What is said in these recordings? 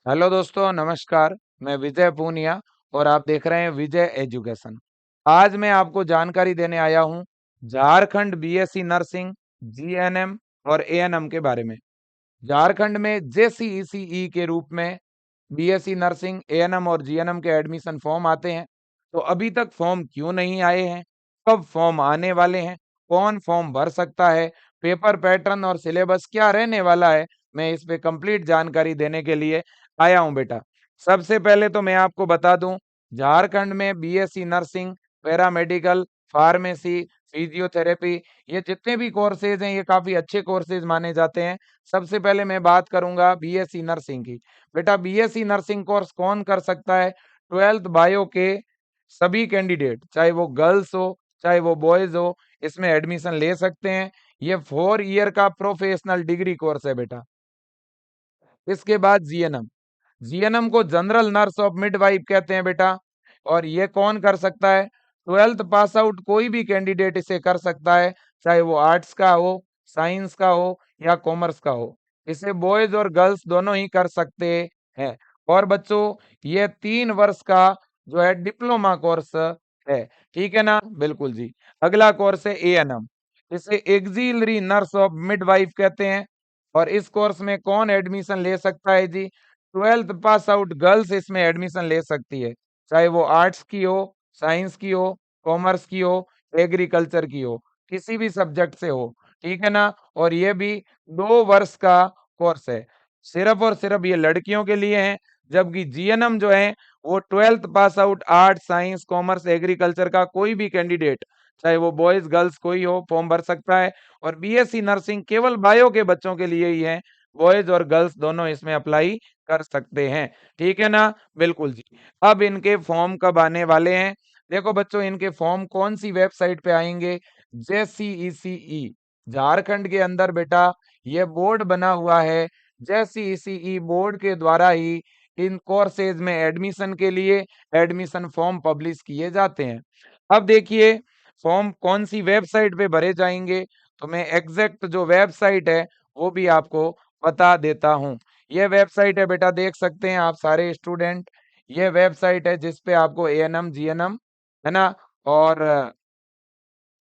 Hello दोस्तों, नमस्कार। मैं विजय पूनिया और आप देख रहे हैं विजय एजुकेशन। आज मैं आपको जानकारी देने आया हूं झारखंड बीएससी नर्सिंग, जीएनएम और एएनएम के बारे में। झारखंड में जेसीईसीई के रूप में बीएससी नर्सिंग, एएनएम और जीएनएम के एडमिशन फॉर्म आते हैं। तो अभी तक फॉर्म क्यों नहीं आए हैं? कब फॉर्म आने वाले हैं? कौन फॉर्म भर सकता है? पेपर पैटर्न और सिलेबस क्या रहने वाला है? मैं इस पे कंप्लीट जानकारी देने के लिए आया हूं बेटा। सबसे पहले तो मैं आपको बता दूं, झारखंड में BSc nursing, paramedical, pharmacy, physiotherapy, ये जितने भी कोर्सेज हैं ये काफी अच्छे कोर्सेज माने जाते हैं। सबसे पहले मैं बात करूंगा बीएससी नर्सिंग की। बेटा, बीएससी नर्सिंग कोर्स कौन कर सकता है? 12th बायो के सभी कैंडिडेट, चाहे वो गर्ल्स हो चाहे वो बॉयज हो, इसमें एडमिशन ले सकते हैं। ये 4 ईयर का प्रोफेशनल डिग्री कोर्स है बेटा। इसके बाद जीएनएम, जीएनएम को जनरल नर्स ऑफ मिडवाइफ कहते हैं बेटा। और ये कौन कर सकता है? 12th पास आउट कोई भी कैंडिडेट इसे कर सकता है, चाहे वो आर्ट्स का हो, साइंस का हो या कॉमर्स का हो। इसे बॉयज और गर्ल्स दोनों ही कर सकते हैं। और बच्चों, ये 3 वर्ष का जो है डिप्लोमा कोर्स है। ठीक है ना? बिल्कुल जी। अगला कोर्स है एएनएम। इसे एक्सिलरी नर्स ऑफ मिडवाइफ कहते हैं। और इस कोर्स में कौन एडमिशन ले सकता है जी? 12th पास आउट गर्ल्स इसमें एडमिशन ले सकती है, चाहे वो आर्ट्स की हो, साइंस की हो, कॉमर्स की हो, एग्रीकल्चर की हो, किसी भी सब्जेक्ट से हो। ठीक है ना? और ये भी 2 वर्ष का कोर्स है। सिर्फ और सिर्फ ये लड़कियों के लिए है। जबकि जीएनएम जो है वो 12th pass out arts, science, commerce, agriculture का कोई भी कैंडिडेट, चाहे वो बॉयज गर्ल्स कोई हो, फॉर्म भर सकता है। और बीएससी नर्सिंग केवल बायो के बच्चों के लिए ही है। बॉयज और गर्ल्स दोनों इसमें अप्लाई कर सकते हैं। ठीक है ना? बिल्कुल जी। अब इनके फॉर्म कब आने वाले हैं? देखो बच्चों, इनके फॉर्म कौन सी वेबसाइट पे आएंगे? जेसीईसीई, झारखंड के अंदर बेटा ये बोर्ड बना हुआ है। जेसीईसीई बोर्ड के द्वारा ही इन कोर्सेज में एडमिशन के लिए एडमिशन फॉर्म पब्लिश किए जाते हैं। अब देखिए, फॉर्म कौन सी वेबसाइट पे भरे जाएंगे, तो मैं एग्जैक्ट जो वेबसाइट है वो भी आपको बता देता हूँ। ये वेबसाइट है बेटा, देख सकते हैं आप सारे स्टूडेंट। ये वेबसाइट है जिस पे आपको एएनएम, जीएनएम, है ना, और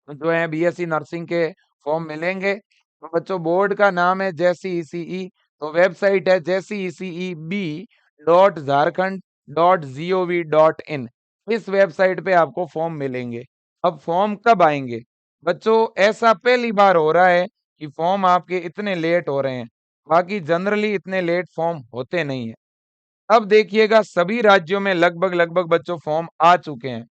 जो है बीएससी नर्सिंग के फॉर्म मिलेंगे। तो बच्चों, बोर्ड का नाम है जेसीईसीई। तो वेबसाइट है jcecb.झारखंड.gov.in। इस वेबसाइट पे आपको फॉर्म मिलेंगे। अब फॉर्म कब आएंगे? बच्चों, ऐसा पहली बार हो रहा है कि फॉर्म आपके इतने लेट हो रहे हैं। बाकी जनरली इतने लेट फॉर्म होते नहीं है। अब देखिएगा, सभी राज्यों में लगभग लगभग बच्चों फॉर्म आ चुके हैं,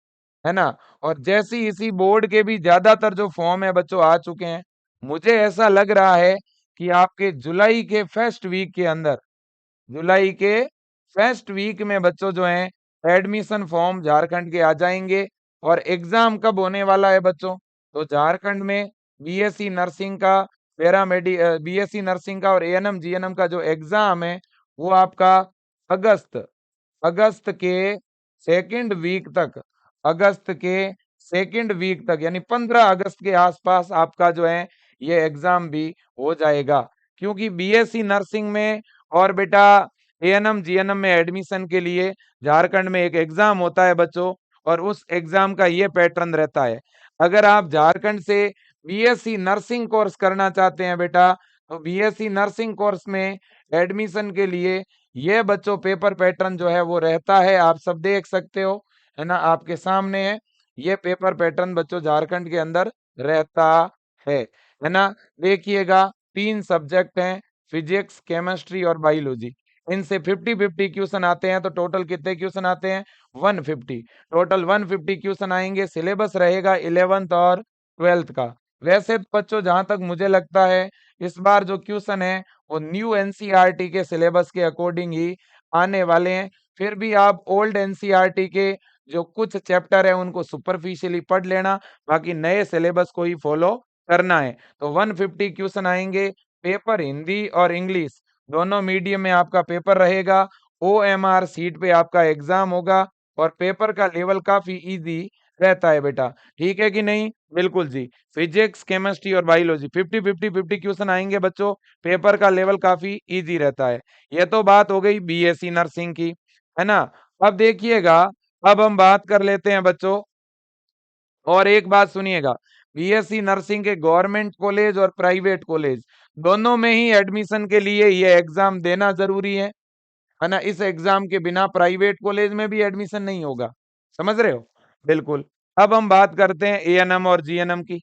है ना। और जैसे ही इसी बोर्ड के भी ज्यादातर जो फॉर्म है बच्चों आ चुके हैं। मुझे ऐसा लग रहा है कि आपके जुलाई के फर्स्ट वीक के अंदर, जुलाई के फर्स्ट वीक में बच्चों जो हैं एडमिशन फॉर्म झारखंड के आ जाएंगे। और एग्जाम कब होने वाला है बच्चों? तो झारखंड में बीएससी नर्सिंग का, बीएससी नर्सिंग का और एएनएम जीएनएम का जो एग्जाम है वो आपका अगस्त अगस्त के सेकंड वीक तक, अगस्त के सेकंड वीक तक यानी 15 अगस्त के आसपास आपका जो है ये एग्जाम भी हो जाएगा। क्योंकि बीएससी नर्सिंग में और बेटा एएनएम जीएनएम में एडमिशन के लिए झारखंड में एक एग्जाम होता है बच्चों। और उस एग्जाम का ये पैटर्न रहता है। अगर आप झारखंड से बीएससी नर्सिंग कोर्स करना चाहते हैं बेटा, तो बीएससी नर्सिंग कोर्स में एडमिशन के लिए ये बच्चों पेपर पैटर्न जो है वो रहता है। आप सब देख सकते हो, है ना, आपके सामने है। ये पेपर पैटर्न बच्चों झारखंड के अंदर रहता है है ना। देखिएगा, 3 सब्जेक्ट हैं, फिजिक्स, केमिस्ट्री और बायोलॉजी। इनसे 50-50 क्वेश्चन आते हैं। तो टोटल कितने क्वेश्चन आते हैं? 150। टोटल 150 क्वेश्चन आएंगे। सिलेबस रहेगा 11th और 12th का। वैसे तो बच्चों, जहां तक मुझे लगता है इस बार जो क्वेश्चन है वो न्यू एनसीईआरटी के सिलेबस के अकॉर्डिंग ही आने वाले हैं। फिर भी आप ओल्ड एनसीईआरटी के जो कुछ चैप्टर है उनको सुपरफिशियली पढ़ लेना, बाकी नए सिलेबस को ही फॉलो करना है। तो 150 क्वेश्चन आएंगे। पेपर हिंदी और इंग्लिश दोनों मीडियम में आपका पेपर रहेगा। ओएमआर सीट पे आपका एग्जाम होगा। और पेपर का लेवल काफी इजी रहता है बेटा। ठीक है कि नहीं? बिल्कुल जी। फिजिक्स, केमिस्ट्री और बायोलॉजी 50-50 क्वेश्चन आएंगे बच्चों। पेपर का लेवल काफी इजी रहता है। ये तो बात हो गई बीएससी नर्सिंग की, है ना? अब देखिएगा, अब हम बात कर लेते हैं बच्चों, और एक बात सुनिएगा, बीएससी नर्सिंग के गवर्नमेंट कॉलेज और प्राइवेट कॉलेज दोनों में ही एडमिशन के लिए ये एग्जाम देना जरूरी है ना? इस एग्जाम के बिना प्राइवेट कॉलेज में भी एडमिशन नहीं होगा। समझ रहे हो? बिल्कुल। अब हम बात करते हैं एएनएम और जीएनएम की।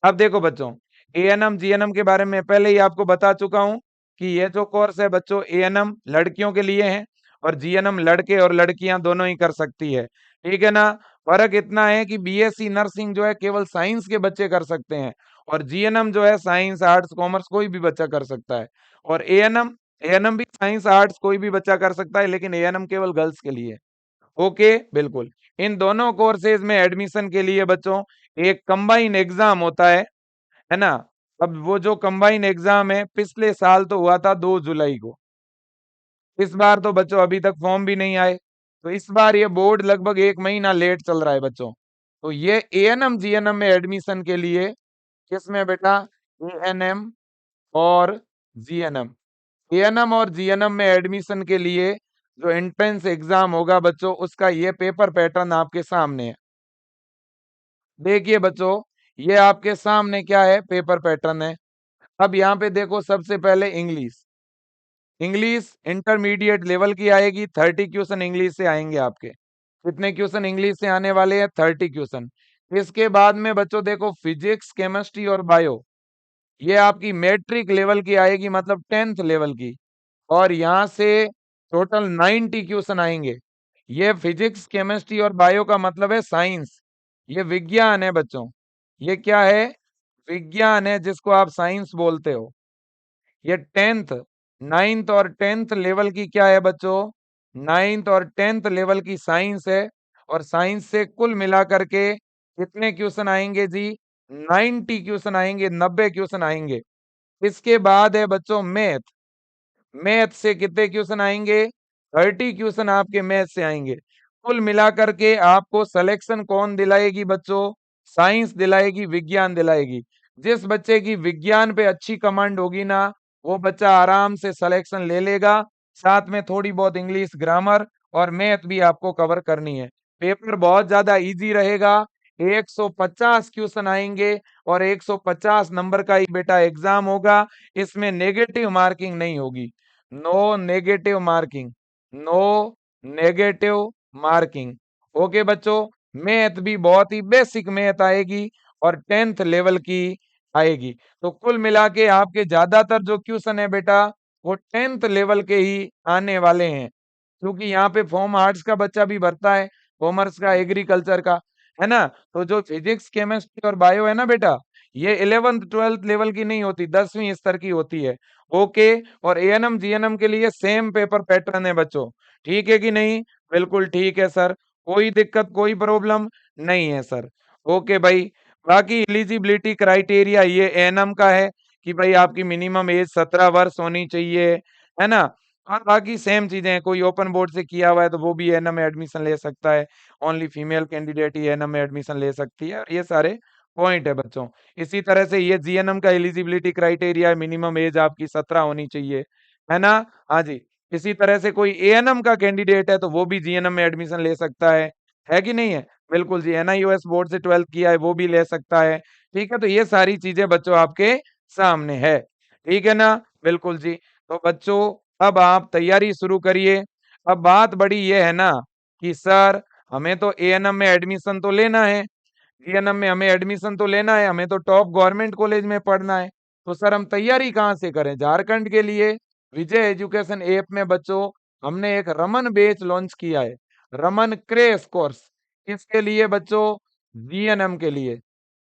अब देखो बच्चों, एएनएम जीएनएम के बारे में पहले ही आपको बता चुका हूं कि ये जो कोर्स है बच्चों, एएनएम लड़कियों के लिए है और जीएनएम लड़के और लड़कियां दोनों ही कर सकती है। ठीक है ना? फर्क इतना है कि बीएससी नर्सिंग जो है केवल साइंस के बच्चे कर सकते हैं, और जीएनएम जो है साइंस, आर्ट्स, कॉमर्स कोई भी बच्चा कर सकता है। और एएनएम, एएनएम भी साइंस, आर्ट्स कोई भी बच्चा कर सकता है, लेकिन एएनएम केवल गर्ल्स के लिए है। ओके, बिल्कुल। इन दोनों कोर्सेज में एडमिशन के लिए बच्चों एक कंबाइन एग्जाम होता है ना? अब वो जो कंबाइन एग्जाम है, पिछले साल तो हुआ था 2 जुलाई को। इस बार तो बच्चों अभी तक फॉर्म भी नहीं आए, तो इस बार ये बोर्ड लगभग 1 महीना लेट चल रहा है बच्चों। तो ये एएनएम जीएनएम में एडमिशन के लिए किसमें बेटा? एएनएम और जीएनएम, एएनएम और जीएनएम में एडमिशन के लिए जो एंट्रेंस एग्जाम होगा बच्चों, उसका ये पेपर पैटर्न आपके सामने है। देखिए बच्चों, ये आपके सामने क्या है, पेपर पैटर्न है। अब यहाँ पे देखो, सबसे पहले इंग्लिश, इंग्लिश इंटरमीडिएट लेवल की आएगी, 30 क्वेश्चन इंग्लिश से आएंगे आपके। कितने क्वेश्चन इंग्लिश से आने वाले हैं? 30 क्वेश्चन। इसके बाद में बच्चों देखो, फिजिक्स, केमिस्ट्री और बायो, ये आपकी मैट्रिक लेवल की आएगी, मतलब 10th लेवल की। और यहाँ से टोटल 90 क्वेश्चन आएंगे। ये फिजिक्स, केमिस्ट्री और बायो का मतलब है साइंस, ये विज्ञान है बच्चों। ये क्या है? विज्ञान है, जिसको आप साइंस बोलते हो। ये 10th, 9th और 10th लेवल की क्या है बच्चों? 9th और 10th लेवल की साइंस है। और साइंस से कुल मिलाकर के कितने क्वेश्चन आएंगे जी? 90 क्वेश्चन आएंगे, 90 क्वेश्चन आएंगे। इसके बाद है बच्चों मैथ, मैथ से कितने क्वेश्चन आएंगे? 30 क्वेश्चन आपके मैथ से आएंगे। कुल मिलाकर के आपको सिलेक्शन कौन दिलाएगी बच्चों? साइंस दिलाएगी, विज्ञान दिलाएगी। जिस बच्चे की विज्ञान पे अच्छी कमांड होगी ना, वो बच्चा आराम से सिलेक्शन ले लेगा। साथ में थोड़ी बहुत इंग्लिश, ग्रामर और मैथ भी आपको कवर करनी है। पेपर बहुत ज्यादा इजी रहेगा। 150 क्वेश्चन आएंगे और 150 नंबर का ही बेटा एग्जाम होगा। इसमें नेगेटिव मार्किंग नहीं होगी। No negative marking, no negative marking. Okay बच्चों, मैथ भी बहुत ही बेसिक मैथ आएगी और 10th लेवल की आएगी। तो कुल मिला के आपके ज्यादातर जो क्वेश्चन है बेटा, वो 10th लेवल के ही आने वाले हैं, क्योंकि यहाँ पे फॉर्म आर्ट्स का बच्चा भी भरता है, कॉमर्स का, एग्रीकल्चर का, है ना? तो जो फिजिक्स, केमिस्ट्री और बायो है ना बेटा, ये 11th 12th लेवल की नहीं होती, 10वीं स्तर की होती है। ओके, और एएनएम जीएनएम के लिए सेम पेपर पैटर्न है बच्चों। ठीक है कि नहीं? बिल्कुल ठीक है सर, कोई दिक्कत, कोई प्रॉब्लम नहीं है सर। ओके भाई, बाकी एलिजिबिलिटी क्राइटेरिया ये एएनएम का है कि भाई आपकी मिनिमम एज 17 वर्ष होनी चाहिए, है ना? और बाकी सेम चीजें हैं, कोई ओपन बोर्ड से किया हुआ है तो वो भी एएनएम में एडमिशन ले सकता है। ओनली फीमेल कैंडिडेट ही एएनएम में एडमिशन ले सकती है, और ये सारे पॉइंट है बच्चों। इसी तरह से ये जीएनएम का एलिजिबिलिटी क्राइटेरिया है, मिनिमम एज आपकी 17 होनी चाहिए, है ना? हाँ जी। इसी तरह से कोई एएनएम का कैंडिडेट है तो वो भी जीएनएम में एडमिशन ले सकता है कि नहीं है? बिल्कुल जी, एनआईओएस बोर्ड से 12th किया है वो भी ले सकता है। ठीक है, तो ये सारी चीजें बच्चों आपके सामने है। ठीक है ना? बिल्कुल जी। तो बच्चों, अब आप तैयारी शुरू करिए। अब बात बड़ी ये है ना कि सर, हमें तो एएनएम में एडमिशन तो लेना है, जीएनएम में हमें एडमिशन तो लेना है, हमें तो टॉप गवर्नमेंट कॉलेज में पढ़ना है। तो सर हम तैयारी कहाँ से करें? झारखंड के लिए विजय एजुकेशन ऐप में बच्चों हमने एक रमन बैच लॉन्च किया है, रमन क्रैश कोर्स। इसके लिए बच्चों, जीएनएम के लिए,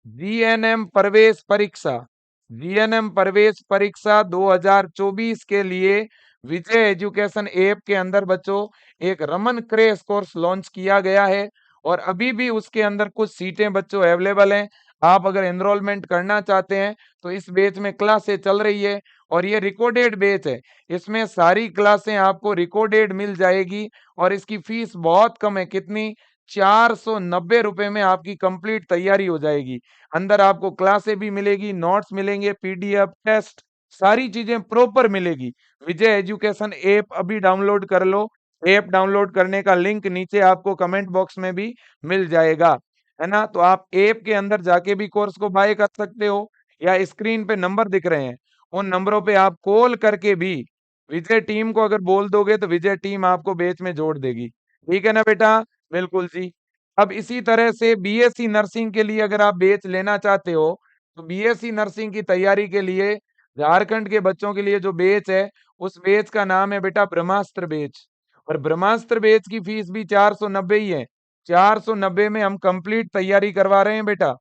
जीएनएम प्रवेश परीक्षा, जीएनएम प्रवेश परीक्षा 2024 के लिए विजय एजुकेशन ऐप के अंदर बच्चों एक रमन क्रैश कोर्स लॉन्च किया गया है। और अभी भी उसके अंदर कुछ सीटें बच्चों अवेलेबल हैं। आप अगर एनरोलमेंट करना चाहते हैं तो इस बैच में क्लासें चल रही है, और ये रिकॉर्डेड बैच है। इसमें सारी क्लासें आपको रिकॉर्डेड मिल जाएगी, और इसकी फीस बहुत कम है। कितनी? ₹490 में आपकी कंप्लीट तैयारी हो जाएगी। अंदर आपको क्लासें भी मिलेगी, नोट्स मिलेंगे, पीडीएफ, टेस्ट सारी चीज़ें प्रॉपर मिलेगी। विजय एजुकेशन ऐप अभी डाउनलोड कर लो। ऐप डाउनलोड करने का लिंक नीचे आपको कमेंट बॉक्स में भी मिल जाएगा, है ना? तो आप ऐप के अंदर जाके भी कोर्स को बाय कर सकते हो या स्क्रीन पे नंबर दिख रहे हैं, उन नंबरों पे आप कॉल करके भी विजय टीम को अगर बोल दोगे तो विजय टीम आपको बैच में जोड़ देगी। ठीक है ना बेटा? बिल्कुल जी। अब इसी तरह से बीएससी नर्सिंग के लिए अगर आप बैच लेना चाहते हो, तो बीएससी नर्सिंग की तैयारी के लिए झारखंड के बच्चों के लिए जो बैच है, उस बैच का नाम है बेटा ब्रह्मास्त्र बैच और ब्रह्मास्त्र बैच की फीस भी 490 ही है। 490 में हम कंप्लीट तैयारी करवा रहे हैं बेटा।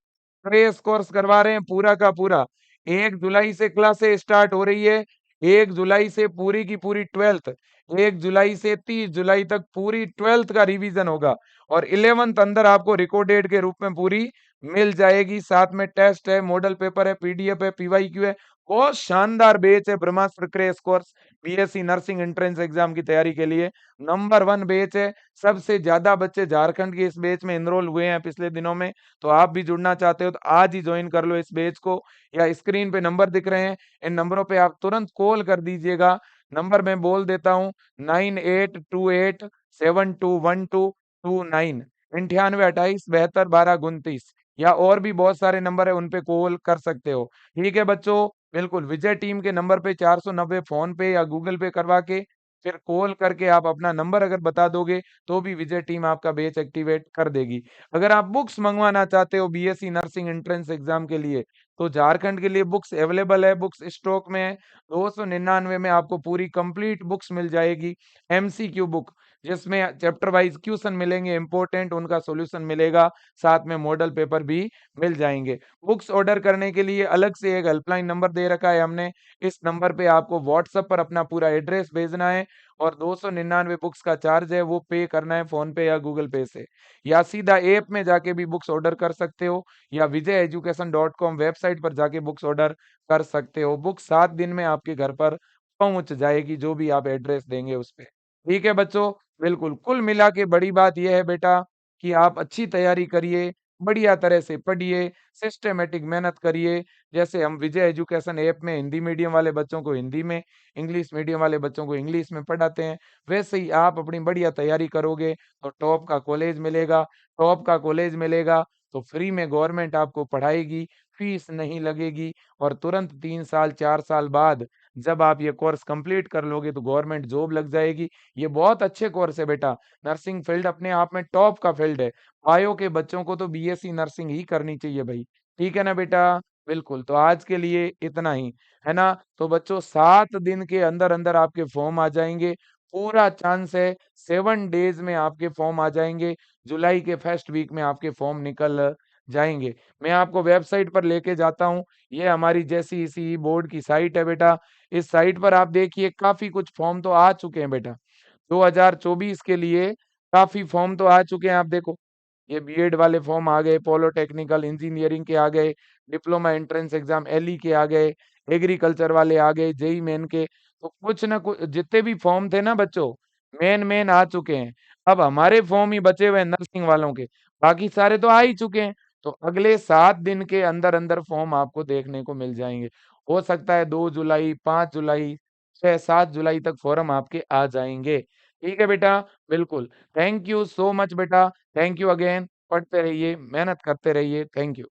क्रैश कोर्स करवा रहे हैं पूरा का पूरा। 1 जुलाई से क्लासें स्टार्ट हो रही है। 1 जुलाई से पूरी की पूरी 12th 1 जुलाई से 30 जुलाई तक पूरी 12th का रिवीजन होगा और 11th अंदर आपको रिकॉर्डेड के रूप में पूरी मिल जाएगी। साथ में टेस्ट है, मॉडल पेपर है, पीडीएफ है, पीवाईक्यू है। बहुत शानदार बैच है Brahmastra crash course BSc nursing entrance exam की तैयारी के लिए। नंबर 1 बैच है। सबसे ज़्यादा बच्चे झारखंड के इस बैच में एनरोल हुए हैं पिछले दिनों में। तो आप भी जुड़ना चाहते हो तो आज ही ज्वाइन कर लो इस बैच को या स्क्रीन पे नंबर दिख रहे हैं, इन नंबरों पे आप तुरंत कॉल कर दीजिएगा। नंबर मैं बोल देता हूँ 9828721229 9828721229 या और भी बहुत सारे नंबर है उन पे कॉल कर सकते हो। ठीक है बच्चों, बिल्कुल विजय टीम के नंबर पे 490 फ़ोन पे या गूगल पे करवा के फिर कॉल करके आप अपना नंबर अगर बता दोगे तो भी विजय टीम आपका बैच एक्टिवेट कर देगी। अगर आप बुक्स मंगवाना चाहते हो बीएससी नर्सिंग एंट्रेंस एग्जाम के लिए तो झारखंड के लिए बुक्स अवेलेबल है, बुक्स स्टॉक में है। 299 में आपको पूरी कंप्लीट बुक्स मिल जाएगी। एमसीक्यू बुक जिसमें चैप्टर वाइज क्वेश्चन मिलेंगे इंपॉर्टेंट, उनका सॉल्यूशन मिलेगा, साथ में मॉडल पेपर भी मिल जाएंगे। बुक्स ऑर्डर करने के लिए अलग से एक हेल्पलाइन नंबर दे रखा है हमने। इस नंबर पे आपको व्हाट्सएप पर अपना पूरा एड्रेस भेजना है और 299 बुक्स का चार्ज है वो पे करना है फोन पे या गूगल पे से या सीधा ऐप में जाके भी बुक्स ऑर्डर कर सकते हो या vijayeducation.com वेबसाइट पर जाके बुक्स ऑर्डर कर सकते हो। बुक 7 दिन में आपके घर पर पहुंच जाएगी जो भी आप एड्रेस देंगे उस पे। ठीक है बच्चों, बिल्कुल। कुल मिला के बड़ी बात यह है बेटा कि आप अच्छी तैयारी करिए, बढ़िया तरह से पढ़िए, सिस्टमैटिक मेहनत करिए। जैसे हम विजय एजुकेशन ऐप में हिंदी मीडियम वाले बच्चों को हिंदी में, इंग्लिश मीडियम वाले बच्चों को इंग्लिश में पढ़ाते हैं, वैसे ही आप अपनी बढ़िया तैयारी करोगे तो टॉप का कॉलेज मिलेगा। टॉप का कॉलेज मिलेगा तो फ्री में गवर्नमेंट आपको पढ़ाएगी, फीस नहीं लगेगी और तुरंत 3 साल 4 साल बाद जब आप ये कोर्स कंप्लीट कर लोगे तो गवर्नमेंट जॉब लग जाएगी। ये बहुत अच्छे कोर्स है बेटा। नर्सिंग फील्ड अपने आप में टॉप का फील्ड है। बायो के बच्चों को तो बीएससी नर्सिंग ही करनी चाहिए भाई। ठीक है ना बेटा? बिल्कुल, तो आज के लिए इतना ही, है ना? तो बच्चों 7 दिन के अंदर-अंदर आपके फॉर्म आ जाएँगे। पूरा चांस है 7 डेज़ में आपके फॉर्म आ जाएँगे। जुलाई के फर्स्ट वीक में आपके फॉर्म निकल जाएँगे। मैं आपको वेबसाइट पर लेके जाता हूँ। ये हमारी जेसीईसी बोर्ड की साइट है बेटा। इस साइट पर आप देखिए काफ़ी कुछ फॉर्म तो आ चुके हैं बेटा। 2024 के लिए काफ़ी फॉर्म तो आ चुके हैं आप देखो। ये बीएड वाले फॉर्म आ गए, पॉलिटेक्निकल इंजीनियरिंग के आ गए, डिप्लोमा एंट्रेंस एग्जाम एलई के आ गए, एग्रीकल्चर वाले आ गए, जेई मेन के। तो कुछ ना कुछ जितने भी फॉर्म थे ना बच्चों, मेन मेन आ चुके हैं। अब हमारे फॉर्म ही बचे हुए हैं नर्सिंग वालों के, बाकी सारे तो आ ही चुके हैं। तो अगले 7 दिन के अंदर-अंदर फॉर्म आपको देखने को मिल जाएँगे। हो सकता है 2 जुलाई, 5 जुलाई, 6-7 जुलाई तक फॉर्म आपके आ जाएँगे। ठीक है बेटा? बिल्कुल। थैंक यू सो मच बेटा। Thank you again. पढ़ते रहिए, मेहनत करते रहिए। Thank you.